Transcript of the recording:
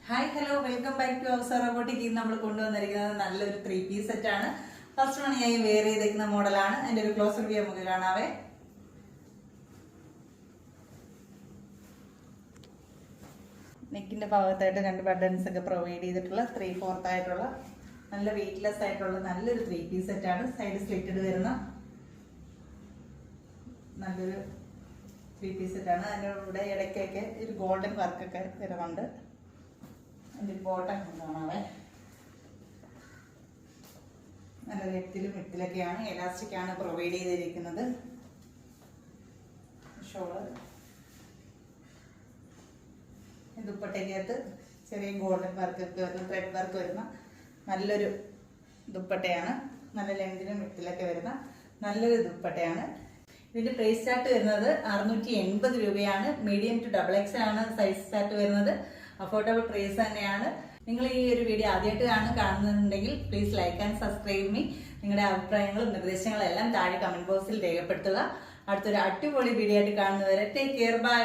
Hi hello welcome back to our robotic. ഇന്ന് നമ്മൾ കൊണ്ടുവന്നിരിക്കുന്നത് നല്ലൊരു 3-piece സെറ്റ് ആണ്. ഫസ്റ്റ് വൺ ഞാൻ വെയർ ചെയ്തേക്കുന്ന മോഡലാണ്. അതിന്റെ ഒരു ക്ലോസ് റിവ്യൂ നമുക്ക് കാണാവേ. നെക്കിന്റെ ഭാഗത്തായിട്ട് 2 ബട്ടൺസ് ഒക്കെ പ്രൊവൈഡ് ചെയ്തിട്ടുള്ള 3/4 ആയിട്ടുള്ള നല്ല വെയിറ്റ്ലെസ് ആയിട്ടുള്ള നല്ലൊരു 3-piece സെറ്റ് ആണ്. സൈഡ് സ്ലിറ്റഡ് വരുന്ന നല്ലൊരു 3-piece സെറ്റ് ആണ്. അതിൻ്റെ കൂടെ ഇടയ്ക്കൊക്കെ ഒരു ഗോൾഡൻ വർക്കൊക്കെ വരുന്നുണ്ട്. അതിൻ്റെ ബോട്ടം കാണാവേ. നല്ല ലെഫ്റ്റിലും വിട്ടിലൊക്കെയാണ് എലാസ്റ്റിക് ആണ് പ്രൊവൈഡ് ചെയ്തിരിക്കുന്നത്. ഷോള് ദുപ്പട്ടയ്ക്കകത്ത് ചെറിയ ഗോൾഡൻ വർക്കൊക്കെ വരുന്ന ത്രെഡ് വർക്ക് വരുന്ന നല്ലൊരു ദുപ്പട്ടയാണ്. നല്ല ലെങ്തിലും വിട്ടിലൊക്കെ വരുന്ന നല്ലൊരു ദുപ്പട്ടയാണ്. ഇതിന്റെ പ്രൈസ് ചാർട്ട് വരുന്നത് 680 രൂപയാണ്. മീഡിയം ടു XXL ആണ് സൈസ് ചാർട്ട് വരുന്നത്. അഫോർഡബിൾ പ്രൈസ് തന്നെയാണ്. നിങ്ങൾ ഈ ഒരു വീഡിയോ ആദ്യമായിട്ടാണ് കാണുന്നുണ്ടെങ്കിൽ please like and subscribe me. നിങ്ങളുടെ അഭിപ്രായങ്ങളും നിർദ്ദേശങ്ങളും എല്ലാം താഴെ കമന്റ് ബോക്സിൽ രേഖപ്പെടുത്തുക. അടുത്തൊരു അടിപൊളി വീഡിയോ ആയിട്ട് കാണുന്നവരെ ടേക്ക് കെയർ, ബൈ.